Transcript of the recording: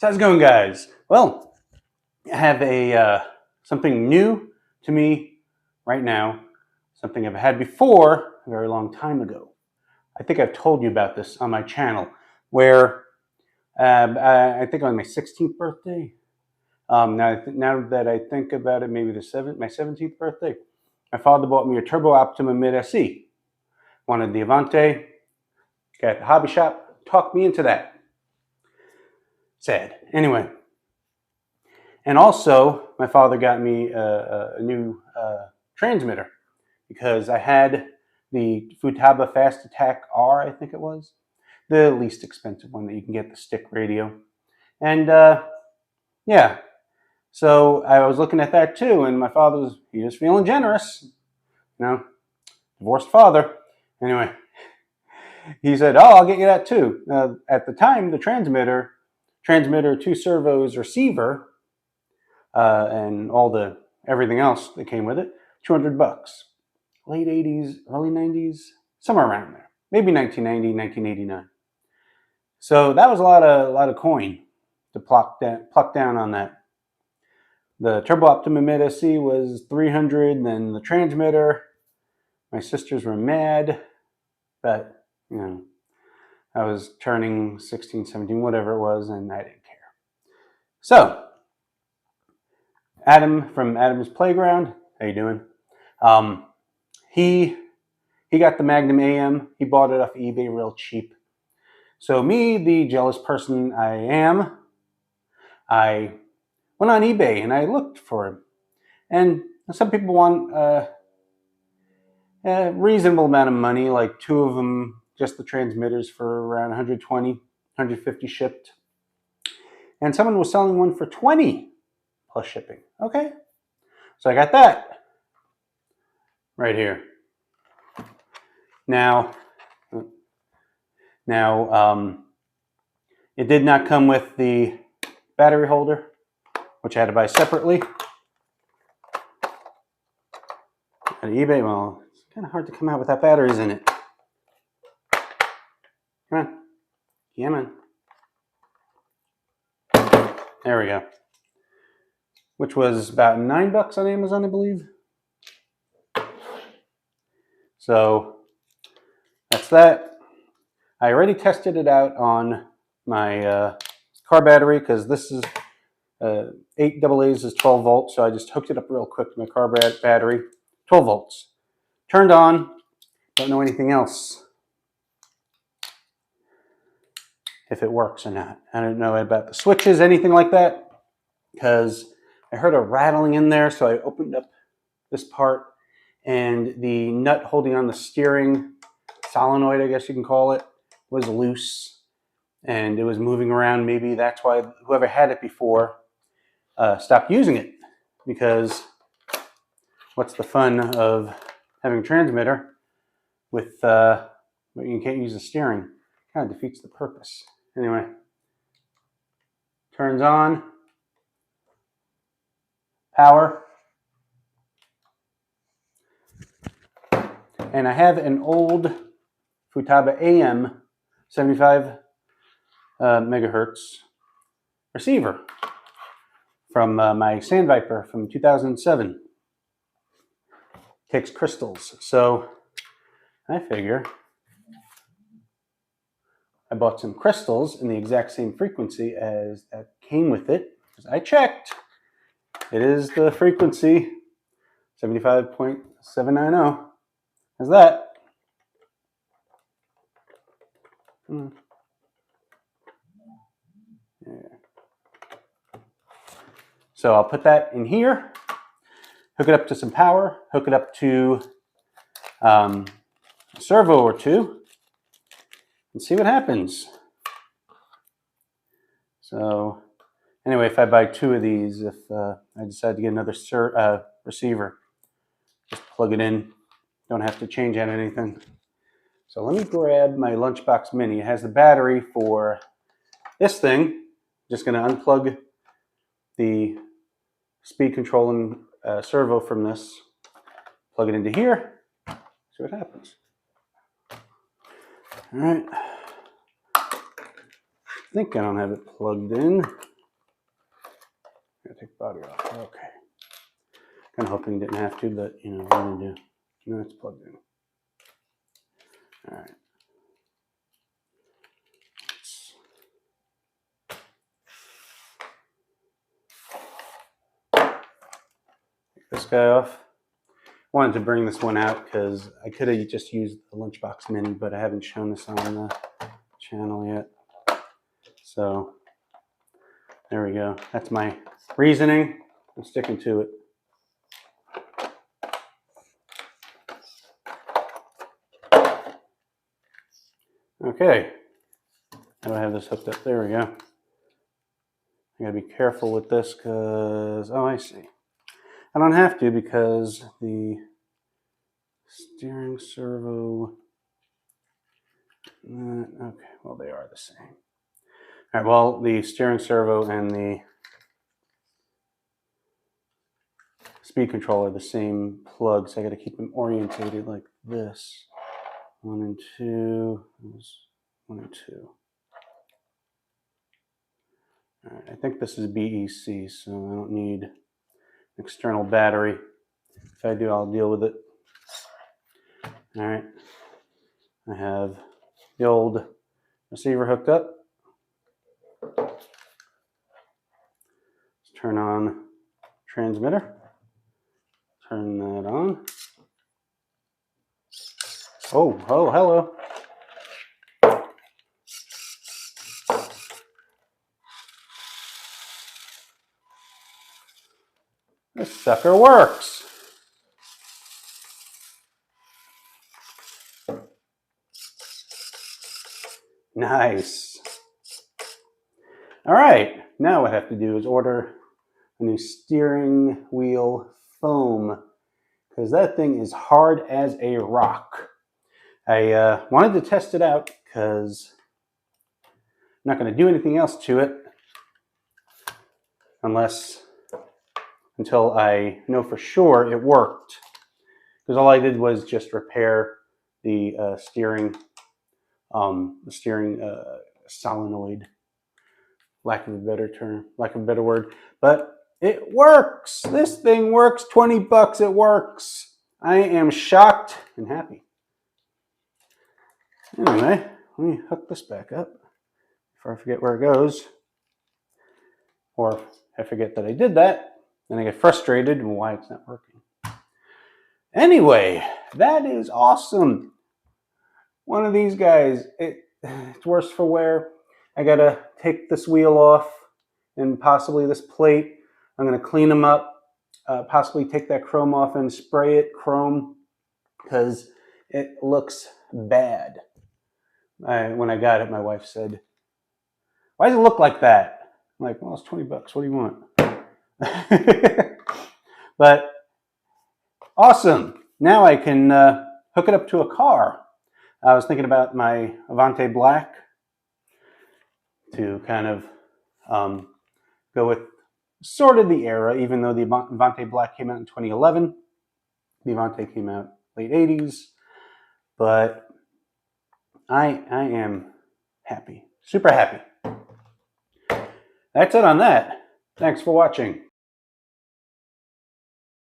So how's it going, guys? Well, I have something new to me right now, something I've had before a very long time ago. I think I've told you about this on my channel, where I think on my 16th birthday. Now that I think about it, maybe my 17th birthday, my father bought me a Turbo Optima Mid SE. Wanted the Avante, got at the hobby shop, talked me into that. Sad. Anyway. And also, my father got me a new transmitter because I had the Futaba Fast Attack R, I think it was, the least expensive one that you can get, the stick radio. And yeah, so I was looking at that too, and my father he was feeling generous, divorced father. Anyway, he said, "Oh, I'll get you that too." At the time, the transmitter, 2 servos, receiver, and everything else that came with it, $200. Late 80s, early 90s, somewhere around there. Maybe 1990, 1989. So that was a lot of coin to pluck down on that. The Turbo Optima Mid SE was $300, then the transmitter. My sisters were mad, but I was turning 16, 17, whatever it was, and I didn't care. So Adam from Adam's Playground, how you doing? He got the Magnum AM. He bought it off eBay real cheap. So me, the jealous person I am, I went on eBay and I looked for him. And some people want a reasonable amount of money, like 2 of them, just the transmitters, for around 120, 150 shipped. And someone was selling one for 20 plus shipping. Okay. So I got that right here. Now, it did not come with the battery holder, which I had to buy separately at eBay. Well, it's kind of hard to come out without batteries in it. Come on. Yeah, man. There we go. Which was about $9 on Amazon, I believe. So that's that. I already tested it out on my car battery because this is 8 AA's is 12 volts. So I just hooked it up real quick to my car battery. 12 volts. Turned on. Don't know anything else. If it works or not. I don't know about the switches, anything like that. Because I heard a rattling in there. So I opened up this part. And the nut holding on the steering solenoid, I guess you can call it, was loose. And it was moving around. Maybe that's why whoever had it before stopped using it. Because what's the fun of having a transmitter with you can't use the steering? Kind of defeats the purpose. Anyway, turns on. Power. And I have an old Futaba AM 75 megahertz receiver from my Sandviper from 2007. Takes crystals. So I figure I bought some crystals in the exact same frequency as that came with it. Because I checked. It is the frequency 75.790. How's that? Yeah. So I'll put that in here, hook it up to some power, hook it up to a servo or 2, and see what happens. So anyway, if I buy 2 of these, if I decide to get another receiver, just plug it in. Don't have to change out anything. So let me grab my Lunchbox Mini. It has the battery for this thing. Just going to unplug the speed control and servo from this. Plug it into here. See what happens. All right. I think I don't have it plugged in. Gotta take the body off. Okay. Kind of hoping didn't have to, but you know, what I'm gonna do. No, it's plugged in. All right. Take this guy off. Wanted to bring this one out because I could have just used the Lunchbox Mini, but I haven't shown this on the channel yet. So there we go. That's my reasoning. I'm sticking to it. Okay. How do I have this hooked up? There we go. I gotta be careful with this because, oh, I see. I don't have to because the steering servo, okay, well, they are the same. All right, well, the steering servo and the speed control are the same plug, so I gotta keep them orientated like this. 1 and 2, 1 and 2. All right, I think this is BEC, so I don't need an external battery. If I do, I'll deal with it. All right, I have the old receiver hooked up. Let's turn on transmitter. Turn that on. Oh, hello. This sucker works. Nice. All right, now what I have to do is order a new steering wheel foam because that thing is hard as a rock. I wanted to test it out because I'm not going to do anything else to it until I know for sure it worked. Because all I did was just repair the steering solenoid. Lack of a better word. But it works. This thing works. 20 bucks. It works. I am shocked and happy. Anyway, let me hook this back up before I forget where it goes. Or I forget that I did that, then I get frustrated and why it's not working. Anyway, that is awesome. One of these guys, it's worse for wear. I gotta take this wheel off and possibly this plate. I'm gonna clean them up, possibly take that chrome off and spray it chrome because it looks bad. When I got it, my wife said, "Why does it look like that?" I'm like, "Well, it's 20 bucks. What do you want?" But awesome. Now I can hook it up to a car. I was thinking about my Avante Black to kind of go with sort of the era, even though the Avante Black came out in 2011. The Avante came out late 80s. But I am happy. Super happy. That's it on that. Thanks for watching.